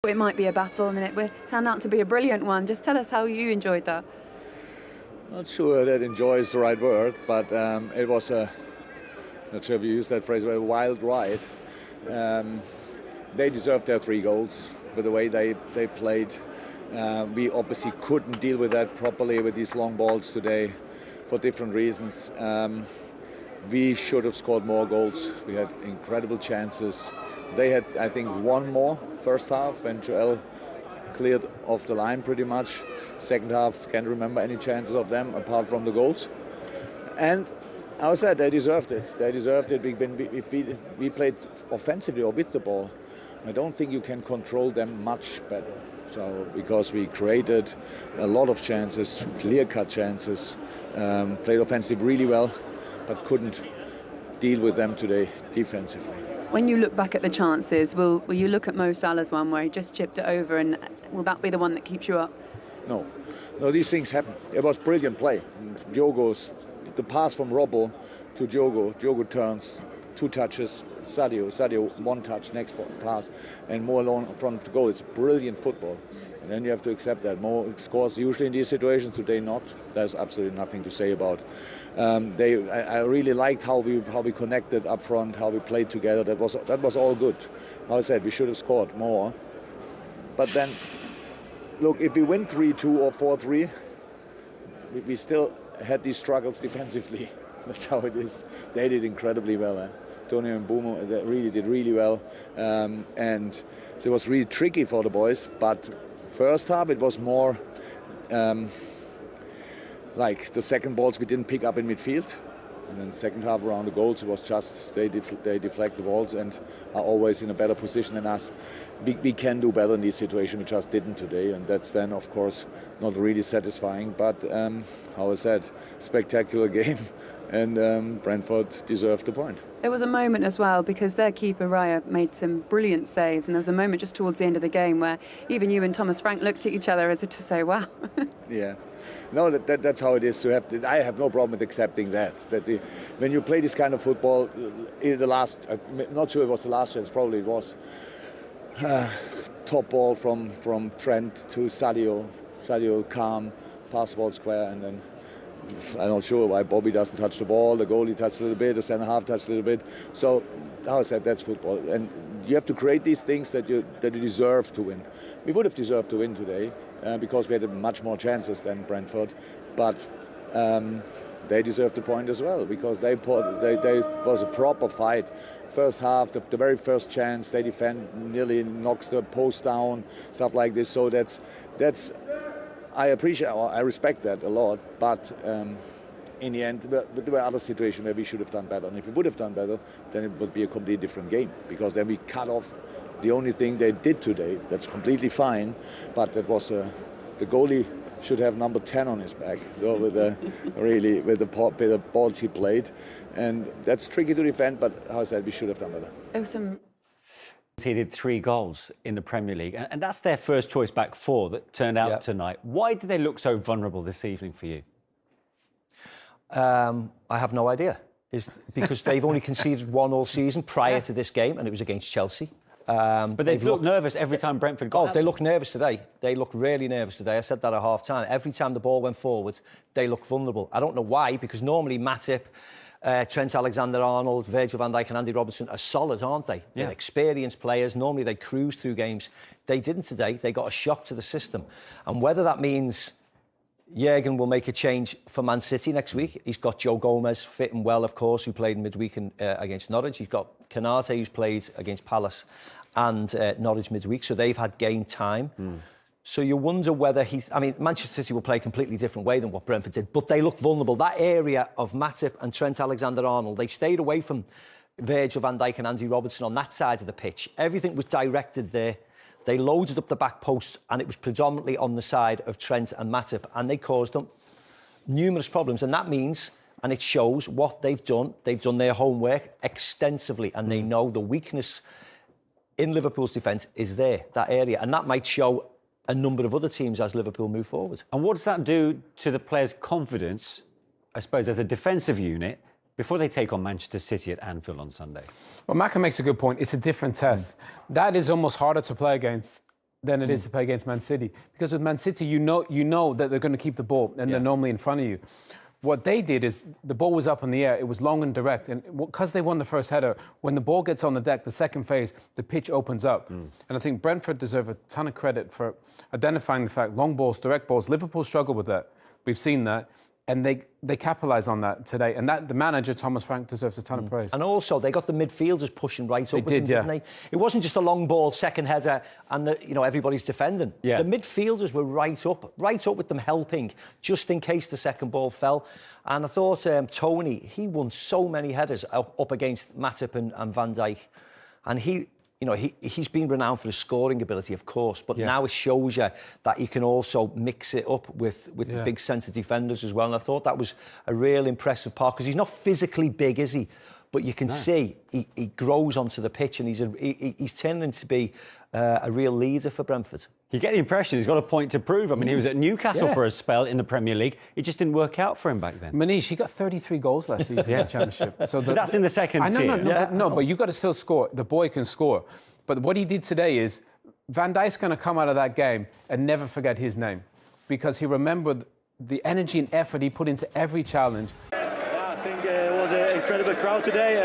It might be a battle, and it turned out to be a brilliant one. Just tell us how you enjoyed that. Not sure that enjoy is the right word, but it was not sure if you use that phrase, but a wild ride. They deserved their 3 goals for the way they played. We obviously couldn't deal with that properly with these long balls today for different reasons. We should have scored more goals. We had incredible chances. They had, I think, 1 more first half when Joel cleared off the line pretty much. Second half, can't remember any chances of them apart from the goals. And I said they deserved it. They deserved it. We played offensively or with the ball. I don't think you can control them much better. So because we created a lot of chances, clear-cut chances, played offensively really well, but couldn't deal with them today defensively. When you look back at the chances, will you look at Mo Salah's one where he just chipped it over, and will that be the one that keeps you up? No, these things happen. It was brilliant play. The pass from Robbo to Diogo turns, 2 touches, Sadio 1 touch, next pass, and Mo alone in front of the goal. It's brilliant football. And then you have to accept that. Mo scores usually in these situations, today not. There's absolutely nothing to say about. I really liked how we connected up front, how we played together. That was all good. How I said, we should have scored more. But then, look, if we win 3-2 or 4-3, we still had these struggles defensively. That's how it is. They did incredibly well. Tony and Bumo really did really well. And so it was really tricky for the boys. But first half, it was more like the second balls we didn't pick up in midfield. And then second half around the goals, it was just they deflect the balls and are always in a better position than us. We can do better in this situation. We just didn't today, and that's then, of course, not really satisfying. But how I said, spectacular game, and Brentford deserved the point. There was a moment as well, because their keeper Raya made some brilliant saves, and there was a moment just towards the end of the game where even you and Thomas Frank looked at each other as if to say, "Wow." Yeah. No, that's how it is. I have no problem with accepting that. When you play this kind of football, I'm not sure it was the last chance, probably it was, top ball from Trent to Sadio calm, pass ball square, and then I'm not sure why Bobby doesn't touch the ball, the goalie touched a little bit, the centre half touched a little bit. So, how I said, that's football. And you have to create these things that you deserve to win. We would have deserved to win today because we had much more chances than Brentford. But they deserved the point as well because they was a proper fight. First half, the very first chance, they defend, nearly knocks the post down, stuff like this. So that's I respect that a lot, but in the end, there were other situations where we should have done better. And if we would have done better, then it would be a completely different game, because then we cut off the only thing they did today. That's completely fine, but that was the goalie should have number 10 on his back. So with the balls he played, and that's tricky to defend. But how I said, we should have done better. There was some. He did 3 goals in the Premier League, and that's their first choice back 4 that turned out tonight. Why did they look so vulnerable this evening for you? I have no idea. It's because they've only conceded 1 all season prior to this game, and it was against Chelsea. But they've looked nervous every time Brentford got out. They look nervous today. They look really nervous today. I said that at half-time. Every time the ball went forward, they look vulnerable. I don't know why, because normally Matip, Trent Alexander-Arnold, Virgil van Dijk and Andy Robertson are solid, aren't they? Yeah. They're experienced players. Normally they cruise through games. They didn't today. They got a shock to the system. And whether that means Jurgen will make a change for Man City next week. He's got Joe Gomez fitting well, of course, who played midweek against Norwich. He's got Canate, who's played against Palace and Norwich midweek. So they've had game time. So you wonder whether Manchester City will play a completely different way than what Brentford did, but they look vulnerable. That area of Matip and Trent Alexander-Arnold, they stayed away from Virgil van Dijk and Andy Robertson on that side of the pitch. Everything was directed there. They loaded up the back posts, and it was predominantly on the side of Trent and Matip, and they caused them numerous problems. And that means, and it shows what they've done. They've done their homework extensively, and they know the weakness in Liverpool's defence is there, that area, and that might show a number of other teams as Liverpool move forward. And what does that do to the players' confidence, I suppose, as a defensive unit, before they take on Manchester City at Anfield on Sunday? Well, Macca makes a good point. It's a different test. That is almost harder to play against than it is to play against Man City. Because with Man City, you know that they're going to keep the ball and they're normally in front of you. What they did is the ball was up in the air, it was long and direct, and because they won the first header, when the ball gets on the deck, the second phase, the pitch opens up. And I think Brentford deserve a ton of credit for identifying the fact, long balls, direct balls, Liverpool struggle with that. We've seen that. And they capitalise on that today. And that the manager, Thomas Frank, deserves a ton of praise. And also, they got the midfielders pushing right up with them, didn't they? It wasn't just a long ball, second header, and everybody's defending. Yeah. The midfielders were right up with them helping, just in case the second ball fell. And I thought Tony, he won so many headers up against Matip and Van Dijk. And he's been renowned for his scoring ability, of course, but now it shows you that he can also mix it up with the big centre defenders as well. And I thought that was a real impressive part, because he's not physically big, is he? But you can see he grows onto the pitch, and he's turning to be a real leader for Brentford. You get the impression he's got a point to prove. I mean, he was at Newcastle for a spell in the Premier League. It just didn't work out for him back then. Manish, he got 33 goals last season in the Championship. So but that's in the second tier. No, but you've got to still score. The boy can score. But what he did today is, Van Dijk's going to come out of that game and never forget his name, because he remembered the energy and effort he put into every challenge. Yeah, I think it was an incredible crowd today.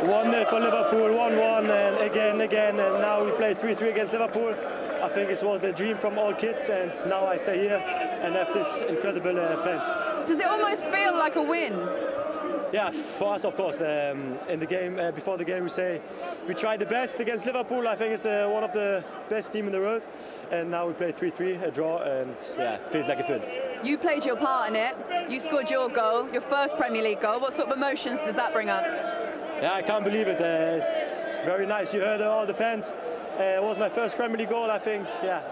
1-0 for Liverpool, 1-1, and again, and now we play 3-3 against Liverpool. I think it was the dream from all kids, and now I stay here and have this incredible fans. Does it almost feel like a win? Yeah, for us, of course. In the game, before the game, we say we tried the best against Liverpool. I think it's one of the best teams in the world. And now we play 3-3, a draw, and yeah, it feels like a win. You played your part in it. You scored your goal, your first Premier League goal. What sort of emotions does that bring up? Yeah, I can't believe it. It's very nice. You heard all the fans. It was my first Premier League goal. I think,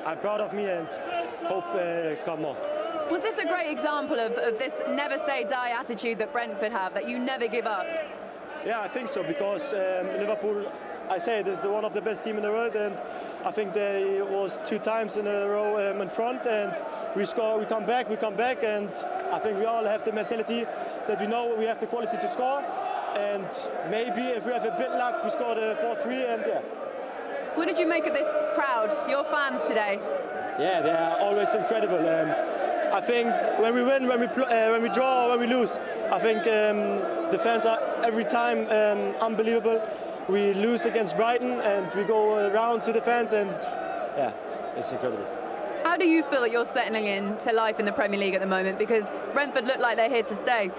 I'm proud of me and hope come more. Was this a great example of this never say die attitude that Brentford have, that you never give up? Yeah, I think so, because Liverpool, I say, this is one of the best teams in the world, and I think they was 2 times in a row in front, and we score, we come back, and I think we all have the mentality that we know we have the quality to score, and maybe if we have a bit luck, we score the 4-3, and What did you make of this crowd, your fans today? Yeah, they are always incredible. I think when we win, when we draw, when we lose, I think the fans are every time unbelievable. We lose against Brighton and we go around to the fans, and it's incredible. How do you feel that you're settling in to life in the Premier League at the moment? Because Brentford look like they're here to stay.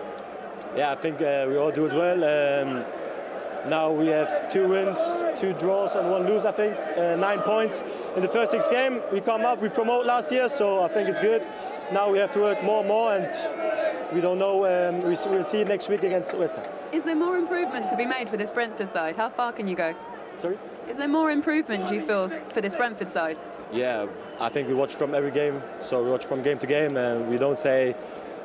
Yeah, I think we all do it well. Now we have 2 wins, 2 draws and 1 lose, I think. 9 points in the first 6 games. We come up, we promote last year, so I think it's good. Now we have to work more, and we don't know. We'll see next week against West Ham. Is there more improvement to be made for this Brentford side? How far can you go? Sorry? Is there more improvement, do you feel, for this Brentford side? Yeah, I think we watch from every game, so we watch from game to game, and we don't say,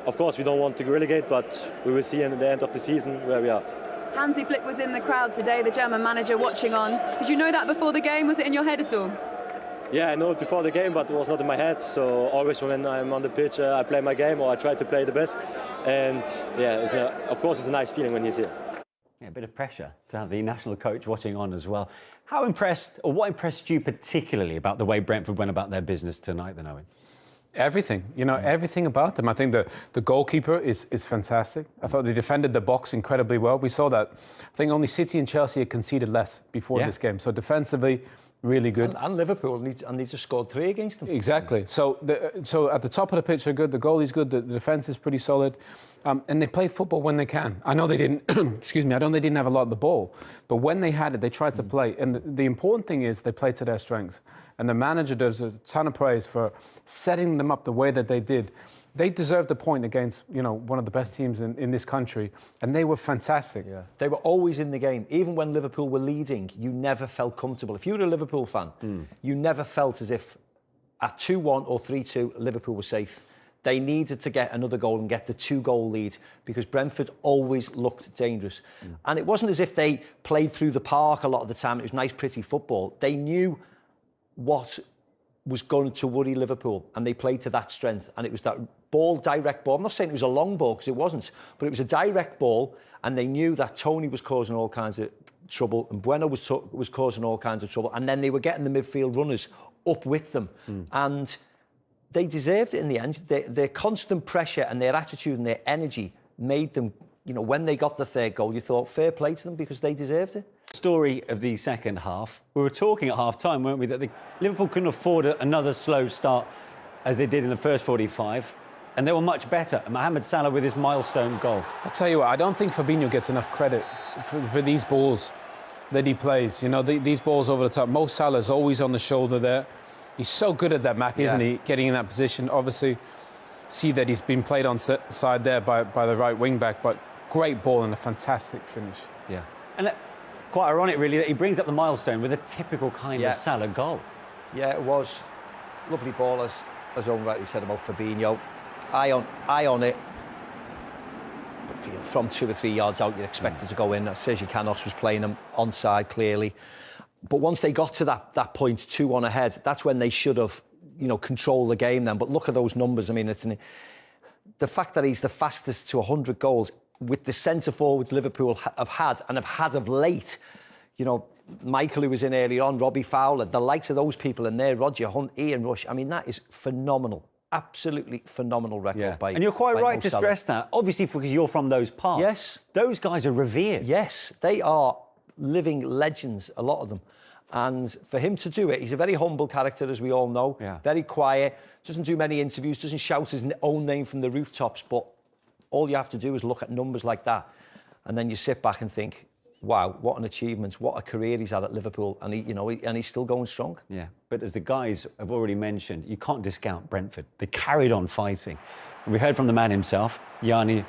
of course, we don't want to relegate, but we will see in the end of the season where we are. Hansi Flick was in the crowd today, the German manager, watching on. Did you know that before the game? Was it in your head at all? Yeah, I know it before the game, but it was not in my head. So always when I'm on the pitch, I play my game, or I try to play the best. And of course, it's a nice feeling when he's here. Yeah, a bit of pressure to have the national coach watching on as well. How impressed, or what impressed you particularly about the way Brentford went about their business tonight, then, Owen? Everything, everything about them. I think the goalkeeper is fantastic. I thought they defended the box incredibly well. We saw that. I think only City and Chelsea had conceded less before this game. So defensively, really good. And Liverpool, and they just scored 3 against them. Exactly. So at the top of the pitch, they're good. The goalie's good. The defence is pretty solid. And they play football when they can. I know they didn't, excuse me, I know they didn't have a lot of the ball. But when they had it, they tried to play. And the important thing is they played to their strengths. And the manager deserves a ton of praise for setting them up the way that they did. They deserved a point against, one of the best teams in this country, and they were fantastic. Yeah. They were always in the game. Even when Liverpool were leading, you never felt comfortable. If you were a Liverpool fan, you never felt as if at 2-1 or 3-2, Liverpool was safe. They needed to get another goal and get the 2-goal lead, because Brentford always looked dangerous. And it wasn't as if they played through the park a lot of the time. It was nice, pretty football. They knew what was going to worry Liverpool, and they played to that strength. And it was that direct ball. I'm not saying it was a long ball, because it wasn't, but it was a direct ball, and they knew that Tony was causing all kinds of trouble, and Bueno was causing all kinds of trouble, and then they were getting the midfield runners up with them, and they deserved it in the end. Their constant pressure and their attitude and their energy made them, you know, when they got the third goal, you thought fair play to them because they deserved it. Story of the second half. We were talking at half-time, weren't we, that Liverpool couldn't afford another slow start as they did in the first 45, and they were much better. And Mohamed Salah with his milestone goal. I'll tell you what, I don't think Fabinho gets enough credit for these balls that he plays. You know, these balls over the top. Mo Salah's always on the shoulder there. He's so good at that, Mac, isn't he? Getting in that position. Obviously, see that he's been played on side there by the right wing-back, but great ball and a fantastic finish. Yeah. And quite ironic, really, that he brings up the milestone with a typical kind of Salah goal. Yeah, it was. Lovely ball, as Owen rightly said about Fabinho. Eye on it. From 2 or 3 yards out, you'd expect it to go in. Sergi Canos was playing them onside, clearly. But once they got to that point, 2-1 ahead, that's when they should have, you know, controlled the game then. But look at those numbers. I mean, the fact that he's the fastest to 100 goals with the centre-forwards Liverpool have had of late. You know, Michael, who was in earlier on, Robbie Fowler, the likes of those people in there, Roger Hunt, Ian Rush. I mean, that is phenomenal. Absolutely phenomenal record by. And you're quite right to stress that. Obviously, because you're from those parts. Yes. Those guys are revered. Yes, they are living legends, a lot of them. And for him to do it, he's a very humble character, as we all know. Yeah. Very quiet, doesn't do many interviews, doesn't shout his own name from the rooftops. But all you have to do is look at numbers like that. And then you sit back and think, wow, what an achievement, what a career he's had at Liverpool, and he's still going strong. Yeah, but as the guys have already mentioned, you can't discount Brentford. They carried on fighting. And we heard from the man himself, Janelt.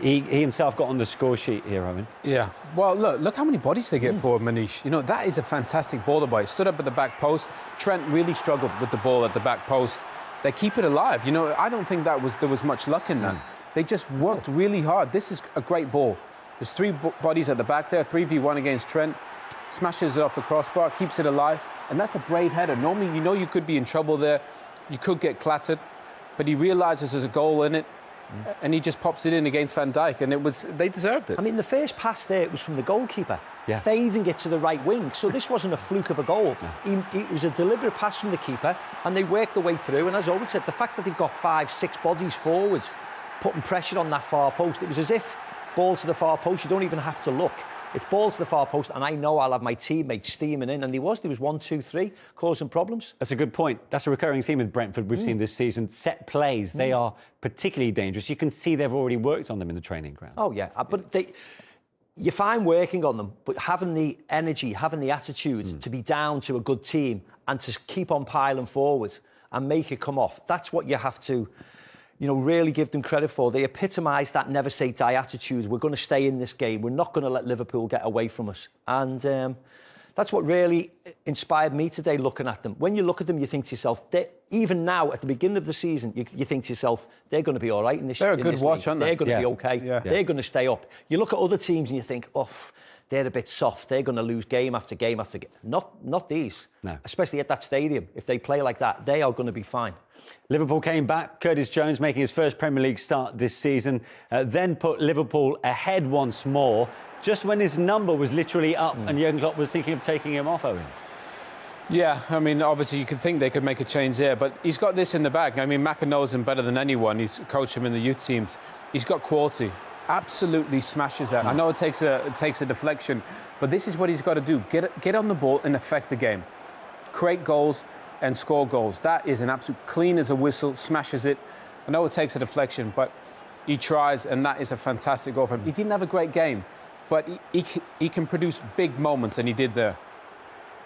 He himself got on the score sheet here, Owen. Yeah, well, look how many bodies they get for Manish. You know, that is a fantastic ball to buy. Stood up at the back post. Trent really struggled with the ball at the back post. They keep it alive. You know, I don't think there was much luck in that. They just worked really hard. This is a great ball. There's 3 bodies at the back there, 3v1 against Trent. Smashes it off the crossbar, keeps it alive. And that's a brave header. Normally, you know you could be in trouble there. You could get clattered. But he realises there's a goal in it. And he just pops it in against Van Dijk. And they deserved it. I mean, the first pass there, it was from the goalkeeper. Yeah. Fading it to the right wing. So this wasn't a fluke of a goal. No. It was a deliberate pass from the keeper. And they worked their way through. And as Owen said, the fact that they've got 5, 6 bodies forwards, putting pressure on that far post, it was as if ball to the far post, you don't even have to look. It's ball to the far post, and I know I'll have my teammates steaming in. And there was 1, 2, 3 causing problems. That's a good point. That's a recurring theme with Brentford we've seen this season. Set plays, they are particularly dangerous. You can see they've already worked on them in the training ground. Oh, yeah. But you're fine working on them, but having the energy, having the attitude to be down to a good team and to keep on piling forward and make it come off, that's what you have to, you know, really give them credit for. They epitomise that never say die attitude. We're going to stay in this game. We're not going to let Liverpool get away from us. And that's what really inspired me today looking at them. When you look at them, you think to yourself, even now at the beginning of the season, you think to yourself, they're going to be all right in this. They're a good watch, aren't they? They're going to be okay. Yeah. They're going to stay up. You look at other teams and you think, oh, they're a bit soft. They're going to lose game after game after game. Not these. No. Especially at that stadium. If they play like that, they are going to be fine. Liverpool came back. Curtis Jones making his first Premier League start this season, then put Liverpool ahead once more, just when his number was literally up and Jurgen Klopp was thinking of taking him off, Owen. Yeah, I mean, obviously you could think they could make a change there, but he's got this in the bag. I mean, Maka knows him better than anyone. He's coached him in the youth teams. He's got quality. Absolutely smashes that. I know it takes a deflection, but this is what he's got to do. Get on the ball and affect the game. Create goals and score goals. That is an absolute clean as a whistle, smashes it. I know it takes a deflection, but he tries, and that is a fantastic goal for him. He didn't have a great game, but he can produce big moments, and he did there.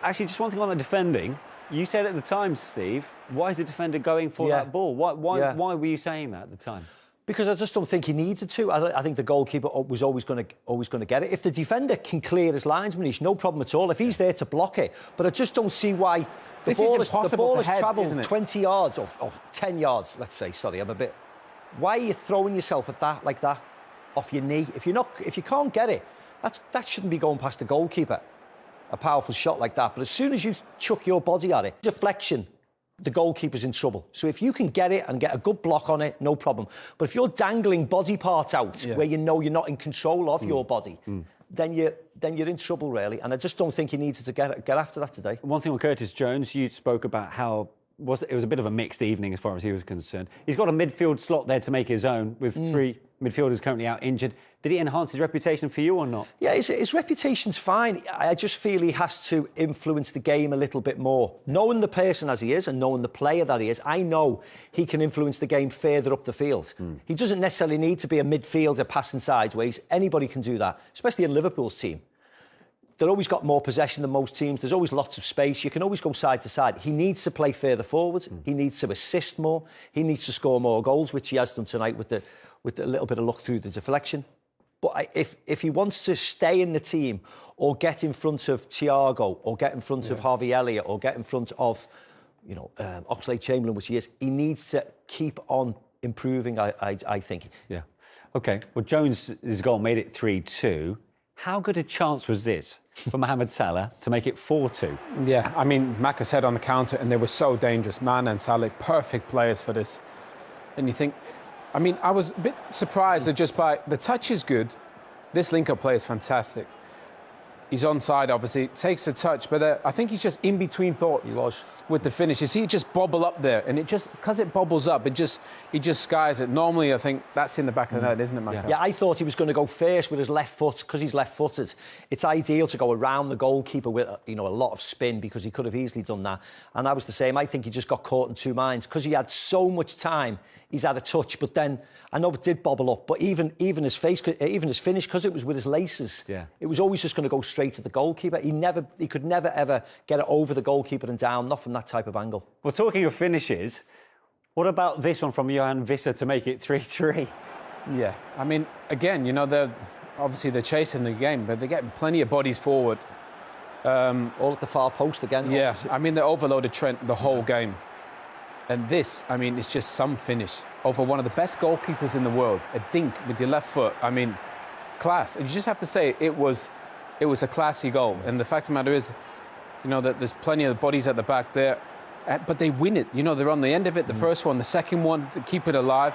Actually, just one thing on the defending. You said at the time, Steve, why is the defender going for that ball? Why were you saying that at the time? Because I just don't think he needed to. I think the goalkeeper was always going to get it. If the defender can clear his lines, Manish, no problem at all. If he's there to block it, but I just don't see why the ball has travelled 20 yards or 10 yards. Let's say. Sorry, I'm a bit. Why are you throwing yourself at that like that off your knee? If you can't get it, that shouldn't be going past the goalkeeper. A powerful shot like that. But as soon as you chuck your body at it, deflection. The goalkeeper's in trouble. So if you can get it and get a good block on it, no problem. But if you're dangling body parts out where you know you're not in control of your body, then you're in trouble, really. And I just don't think he needed to get after that today. One thing with Curtis Jones, you spoke about how it was a bit of a mixed evening as far as he was concerned. He's got a midfield slot there to make his own with 3 midfielders currently out injured. Did he enhance his reputation for you or not? Yeah, his reputation's fine. I just feel he has to influence the game a little bit more. Knowing the person as he is and knowing the player that he is, I know he can influence the game further up the field. He doesn't necessarily need to be a midfielder passing sideways. Anybody can do that, especially in Liverpool's team. They've always got more possession than most teams. There's always lots of space. You can always go side to side. He needs to play further forward. He needs to assist more. He needs to score more goals, which he has done tonight with a little bit of luck through the deflection. But if he wants to stay in the team or get in front of Thiago or get in front of Harvey Elliott or get in front of, Oxlade-Chamberlain, which he is, he needs to keep on improving, I think. Yeah. OK. Well, Jones' goal made it 3-2. How good a chance was this for Mohamed Salah to make it 4-2? Yeah, I mean, Maka said on the counter, and they were so dangerous. Mane and Salah, perfect players for this. And you think, I mean, I was a bit surprised that just by the touch is good. This link-up play is fantastic. He's onside, obviously, takes the touch, but I think he's just in between thoughts. He was. With the finish. You see it just bobble up there, and it just, because it bobbles up, he just skies it. Normally, I think that's in the back of the net, isn't it, Maka? Yeah, I thought he was going to go first with his left foot, because he's left-footed. It's ideal to go around the goalkeeper with, a lot of spin, because he could have easily done that. And I was the same. I think he just got caught in two minds, because he had so much time. He's had a touch, but then I know it did bobble up. But even his finish, because it was with his laces, it was always just going to go straight to the goalkeeper. He could never ever get it over the goalkeeper and down, not from that type of angle. Well, talking of finishes, what about this one from Johan Visser to make it 3-3? Yeah, I mean, again, they're chasing the game, but they're getting plenty of bodies forward. All at the far post again. Yeah, obviously. I mean, they overloaded Trent the whole game. And this, I mean, it's just some finish over one of the best goalkeepers in the world. A dink with your left foot. I mean, class. And you just have to say it was a classy goal. And the fact of the matter is, that there's plenty of bodies at the back there, but they win it. They're on the end of it. The first one, the second one, to keep it alive.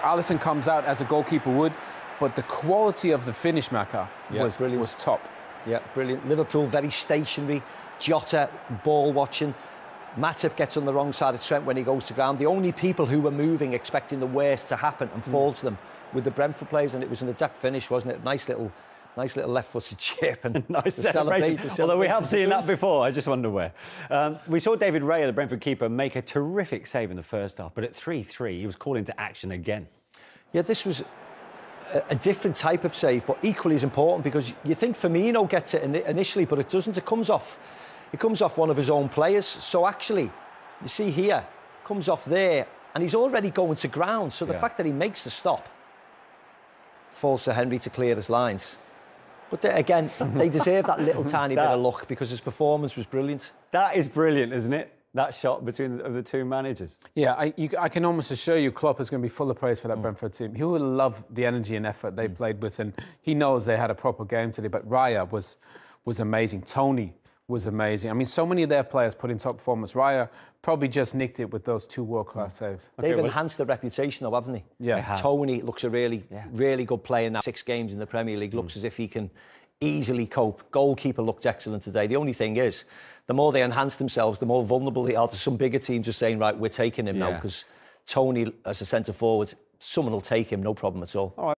Alisson comes out as a goalkeeper would, but the quality of the finish, Maka, was top. Yeah, brilliant. Liverpool very stationary. Jota ball watching. Matip gets on the wrong side of Trent when he goes to ground. The only people who were moving, expecting the worst to happen and fall to them, with the Brentford players, and it was an adept finish, wasn't it? Nice little left-footed chip and nice celebration. Although we have seen that before, I just wonder where. We saw David Raya, the Brentford keeper, make a terrific save in the first half, but at 3-3, he was called into action again. Yeah, this was a different type of save, but equally as important, because you think Firmino gets it initially, but it doesn't. It comes off one of his own players. So actually, you see here, comes off there, and he's already going to ground. So the fact that he makes the stop falls to Henry to clear his lines. But again, they deserve that little tiny bit of luck, because his performance was brilliant. That is brilliant, isn't it? That shot between the two managers. Yeah, I can almost assure you Klopp is going to be full of praise for that Brentford team. He will love the energy and effort they played with, and he knows they had a proper game today. But Raya was amazing. Tony was amazing. I mean, so many of their players put in top performance. Raya probably just nicked it with those two world-class saves. They've enhanced their reputation, though, haven't they? Yeah. Tony looks a really good player now. 6 games in the Premier League, looks as if he can easily cope. Goalkeeper looked excellent today. The only thing is, the more they enhance themselves, the more vulnerable they are to some bigger teams just saying, right, we're taking him now, because Tony, as a centre-forward, someone will take him, no problem at all.